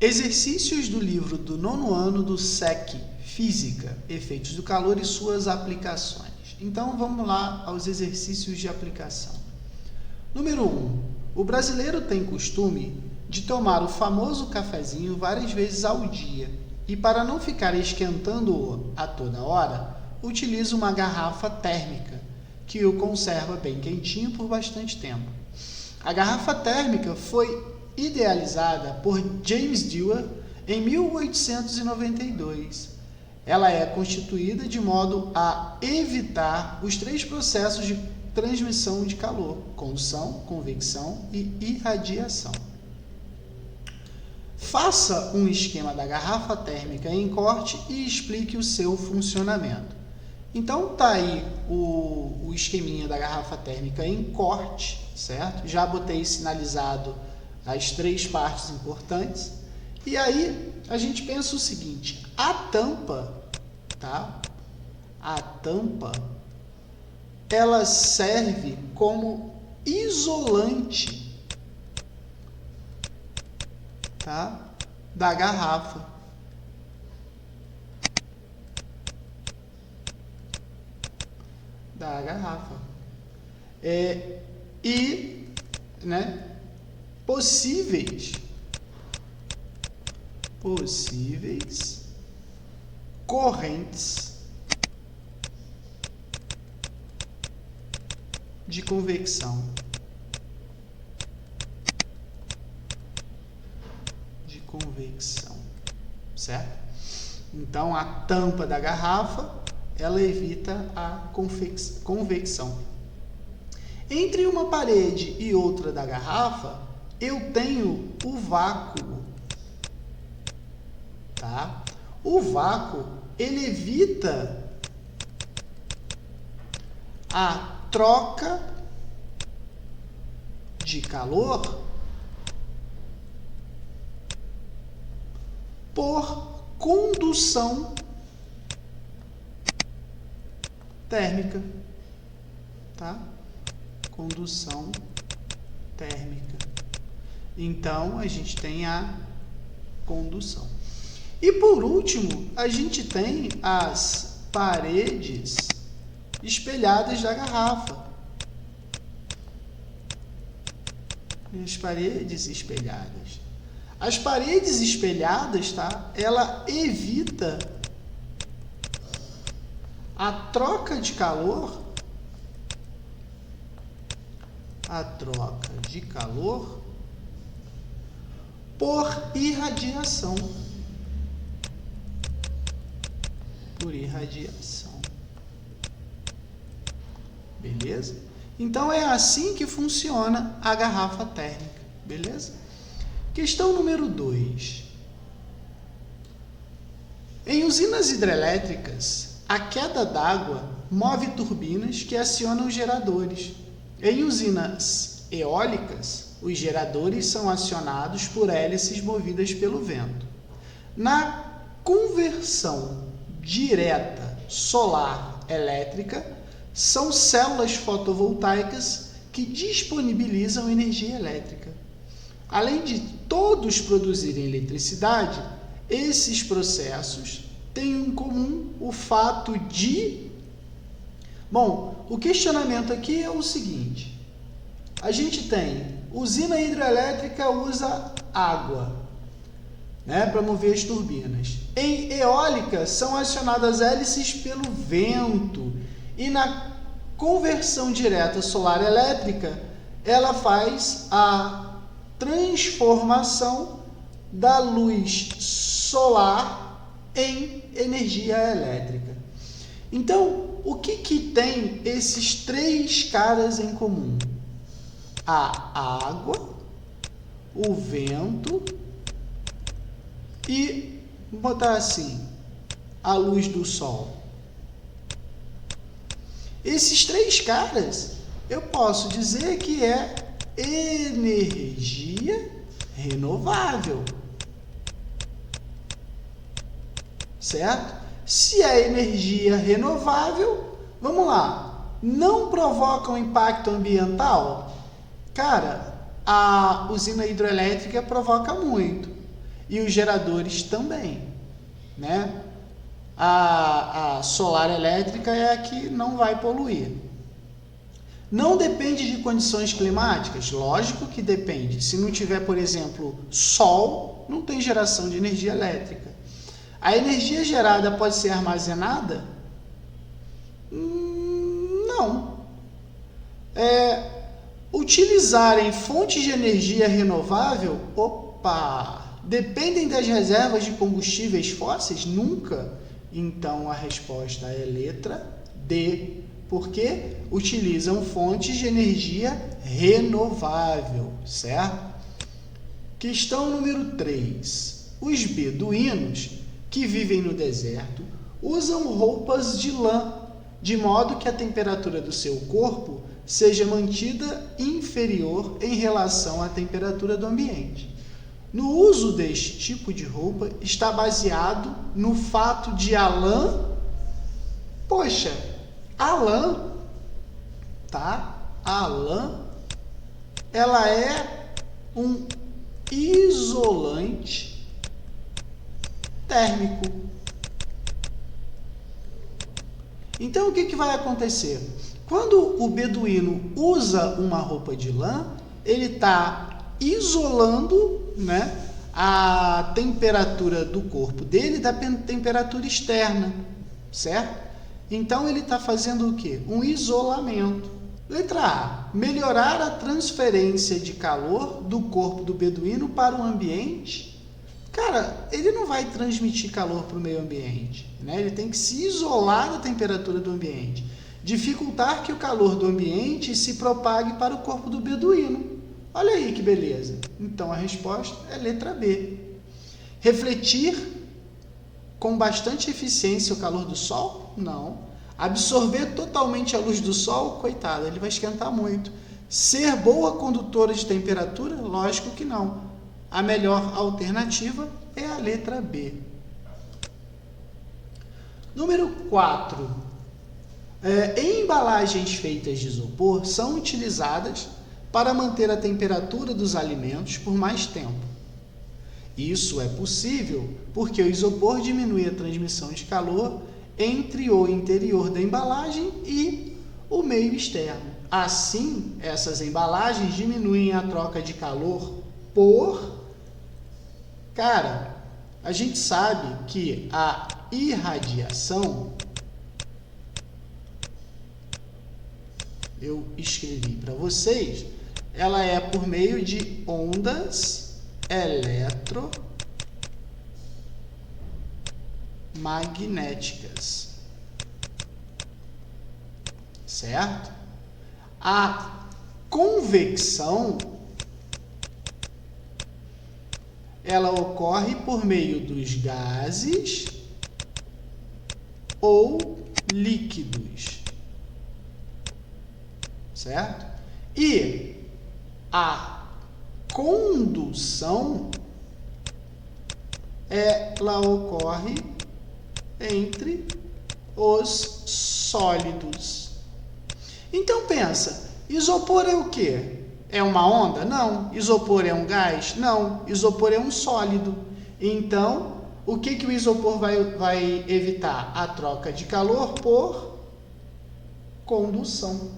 Exercícios do livro do 9º ano do SEC, Física, Efeitos do Calor e suas aplicações. Então, vamos lá aos exercícios de aplicação. Número 1. O brasileiro tem costume de tomar o famoso cafezinho várias vezes ao dia e, para não ficar esquentando-o a toda hora, utiliza uma garrafa térmica que o conserva bem quentinho por bastante tempo. A garrafa térmica foi idealizada por James Dewar em 1892. Ela é constituída de modo a evitar os 3 processos de transmissão de calor: condução, convecção e irradiação. Faça um esquema da garrafa térmica em corte e explique o seu funcionamento. Então, tá aí o esqueminha da garrafa térmica em corte, certo? Já botei sinalizado as 3 partes importantes. E aí, a gente pensa o seguinte: a tampa, tá? A tampa, ela serve como isolante, tá? Da garrafa. Da garrafa. Possíveis correntes de convecção. Certo? Então, a tampa da garrafa, ela evita a convecção. Entre uma parede e outra da garrafa, eu tenho o vácuo, tá? O vácuo, ele evita a troca de calor por condução térmica, tá? Condução térmica. Então, a gente tem a condução. E, por último, a gente tem as paredes espelhadas da garrafa. As paredes espelhadas. As paredes espelhadas, tá? Ela evita a troca de calor, por irradiação. Beleza? Então, é assim que funciona a garrafa térmica. Beleza? Questão número 2. Em usinas hidrelétricas, a queda d'água move turbinas que acionam geradores. Em usinas eólicas, os geradores são acionados por hélices movidas pelo vento. Na conversão direta solar-elétrica, são células fotovoltaicas que disponibilizam energia elétrica. Além de todos produzirem eletricidade, esses processos têm em comum o fato de... Bom, o questionamento aqui é o seguinte: a gente tem usina hidrelétrica usa água, né, para mover as turbinas. Em eólica são acionadas hélices pelo vento, e na conversão direta solar-elétrica ela faz a transformação da luz solar em energia elétrica. Então, o que tem esses 3 caras em comum? A água, o vento e, vou botar assim, a luz do sol. Esses 3 caras, eu posso dizer que é energia renovável. Certo? Se é energia renovável, vamos lá, não provoca um impacto ambiental? Cara, a usina hidrelétrica provoca muito. e os geradores também, né? A solar elétrica é a que não vai poluir. Não depende de condições climáticas? Lógico que depende. Se não tiver, por exemplo, sol, não tem geração de energia elétrica. A energia gerada pode ser armazenada? Não. Utilizarem fontes de energia renovável? Dependem das reservas de combustíveis fósseis? Nunca. Então a resposta é letra D, porque utilizam fontes de energia renovável, certo? Questão número 3. Os beduínos que vivem no deserto usam roupas de lã, de modo que a temperatura do seu corpo seja mantida inferior em relação à temperatura do ambiente. No uso deste tipo de roupa está baseado no fato de a lã, a lã, ela é um isolante térmico. Então, o que vai acontecer? Quando o beduíno usa uma roupa de lã, ele está isolando, né, a temperatura do corpo dele da temperatura externa, certo? Então, ele está fazendo o quê? Um isolamento. Letra A. Melhorar a transferência de calor do corpo do beduíno para o ambiente. Cara, ele não vai transmitir calor para o meio ambiente, né? Ele tem que se isolar da temperatura do ambiente. Dificultar que o calor do ambiente se propague para o corpo do beduíno. Olha aí que beleza. Então a resposta é letra B. Refletir com bastante eficiência o calor do sol? Não. Absorver totalmente a luz do sol? Coitado, ele vai esquentar muito. Ser boa condutora de temperatura? Lógico que não. A melhor alternativa é a letra B. Número 4. Embalagens feitas de isopor são utilizadas para manter a temperatura dos alimentos por mais tempo. Isso é possível porque o isopor diminui a transmissão de calor entre o interior da embalagem e o meio externo. Assim, essas embalagens diminuem a troca de calor por... Cara, a gente sabe que a irradiação, eu escrevi para vocês, ela é por meio de ondas eletromagnéticas, certo? A convecção, ela ocorre por meio dos gases ou líquidos, certo? E a condução, ela ocorre entre os sólidos. Então pensa, isopor é o quê? É uma onda? Não. Isopor é um gás? Não. Isopor é um sólido. Então, o que o isopor vai evitar? A troca de calor por condução,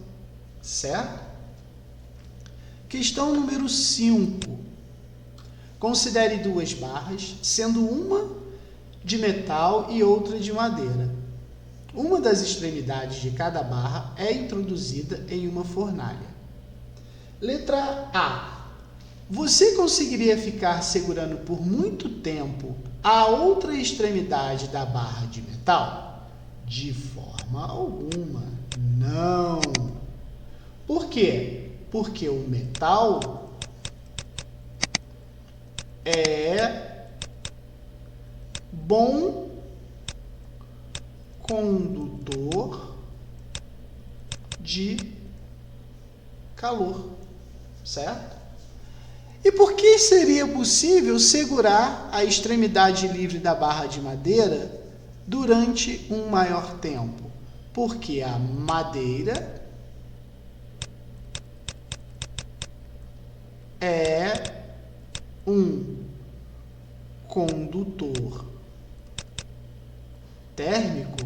certo? Questão número 5. Considere duas barras, sendo uma de metal e outra de madeira. Uma das extremidades de cada barra é introduzida em uma fornalha. Letra A. Você conseguiria ficar segurando por muito tempo a outra extremidade da barra de metal? De forma alguma. Não. Por quê? Porque o metal é bom condutor de calor, certo? E por que seria possível segurar a extremidade livre da barra de madeira durante um maior tempo? Porque a madeira é um condutor térmico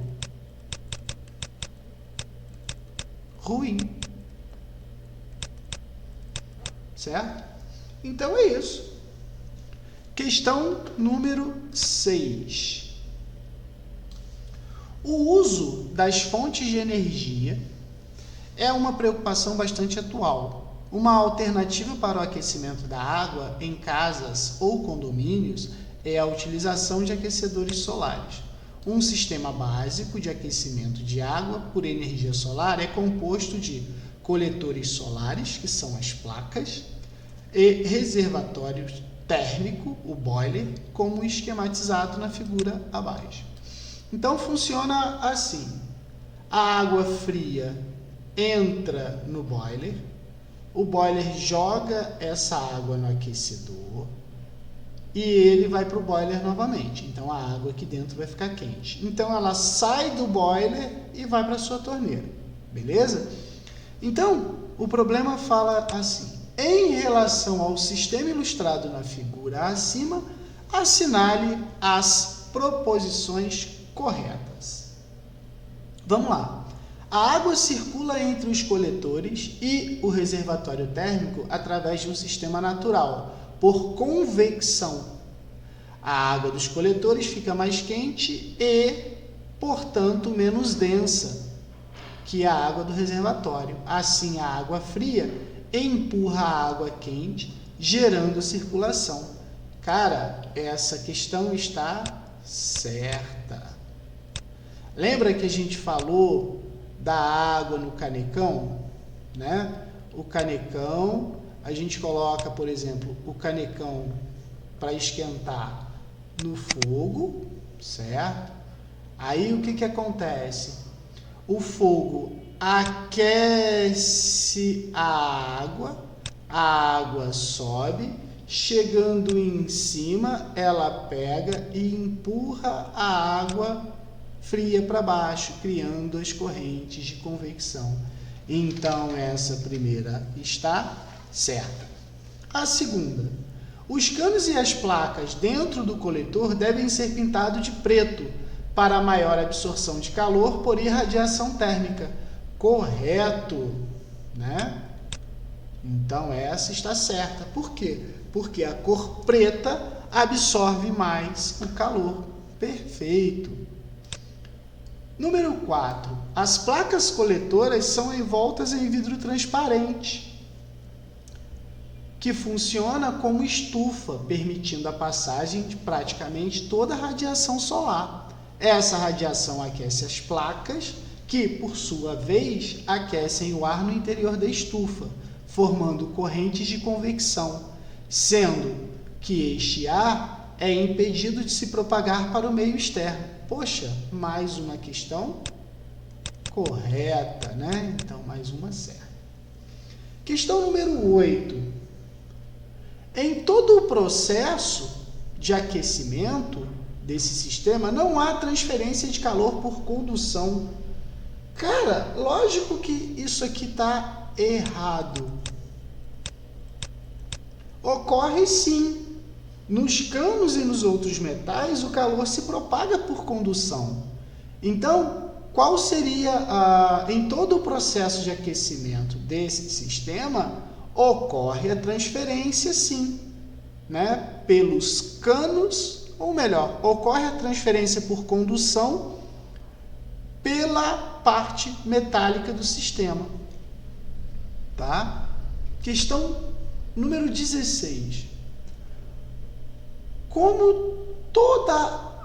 ruim. Certo? Então é isso. Questão número 6. O uso das fontes de energia é uma preocupação bastante atual. Uma alternativa para o aquecimento da água em casas ou condomínios é a utilização de aquecedores solares. Um sistema básico de aquecimento de água por energia solar é composto de coletores solares, que são as placas, e reservatório térmico, o boiler, como esquematizado na figura abaixo. Então funciona assim: a água fria entra no boiler, o boiler joga essa água no aquecedor e ele vai para o boiler novamente. Então a água aqui dentro vai ficar quente. Então ela sai do boiler e vai para a sua torneira. Beleza? Então o problema fala assim: em relação ao sistema ilustrado na figura acima, assinale as proposições corretas. Vamos lá. A água circula entre os coletores e o reservatório térmico através de um sistema natural, por convecção. A água dos coletores fica mais quente e, portanto, menos densa que a água do reservatório. Assim, a água fria empurra a água quente, gerando circulação. Cara, essa questão está certa. Lembra que a gente falou da água no canecão, né? O canecão, a gente coloca, por exemplo, o canecão para esquentar no fogo, certo? Aí o que acontece? O fogo aquece a água sobe, chegando em cima, ela pega e empurra a água fria para baixo, criando as correntes de convecção. Então, essa primeira está certa. A segunda: os canos e as placas dentro do coletor devem ser pintados de preto para maior absorção de calor por irradiação térmica. Correto, né? Então, essa está certa. Por quê? Porque a cor preta absorve mais o calor. Perfeito. Número 4. As placas coletoras são envoltas em vidro transparente, que funciona como estufa, permitindo a passagem de praticamente toda a radiação solar. Essa radiação aquece as placas, que, por sua vez, aquecem o ar no interior da estufa, formando correntes de convecção, sendo que este ar é impedido de se propagar para o meio externo. Poxa, mais uma questão correta, né? Então, mais uma certa. Questão número 8. Em todo o processo de aquecimento desse sistema, não há transferência de calor por condução. Cara, lógico que isso aqui está errado. Ocorre sim. Nos canos e nos outros metais, o calor se propaga por condução. Então, qual seria, em todo o processo de aquecimento desse sistema, ocorre a transferência, sim, né? Pelos canos, ou melhor, ocorre a transferência por condução pela parte metálica do sistema. Tá? Questão número 16.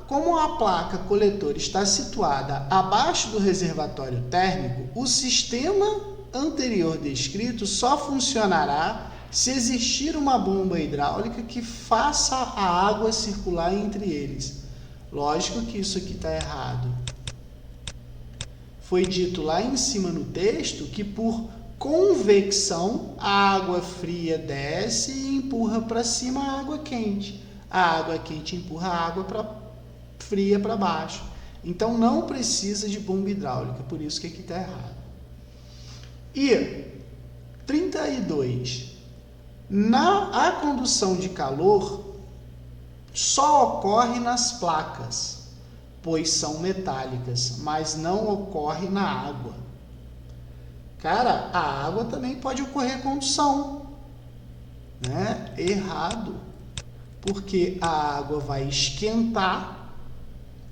Como a placa coletora está situada abaixo do reservatório térmico, o sistema anterior descrito só funcionará se existir uma bomba hidráulica que faça a água circular entre eles. Lógico que isso aqui está errado. Foi dito lá em cima no texto que por convecção a água fria desce e empurra para cima a água quente. A água quente empurra a água fria para baixo. Então, não precisa de bomba hidráulica, por isso que aqui está errado. E 32. A condução de calor só ocorre nas placas, pois são metálicas, mas não ocorre na água. Cara, a água também pode ocorrer condução, né? Errado, porque a água vai esquentar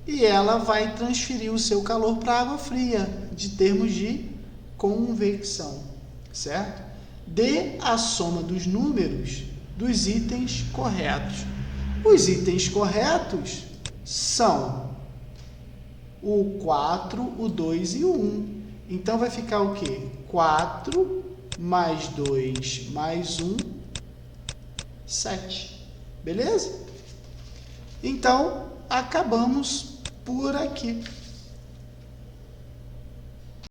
e ela vai transferir o seu calor para a água fria, de termos de convecção, certo? Dê a soma dos números dos itens corretos. Os itens corretos são o 4, o 2 e o 1. Então, vai ficar o quê? 4 mais 2 mais 1, 7. Beleza? Então, acabamos por aqui.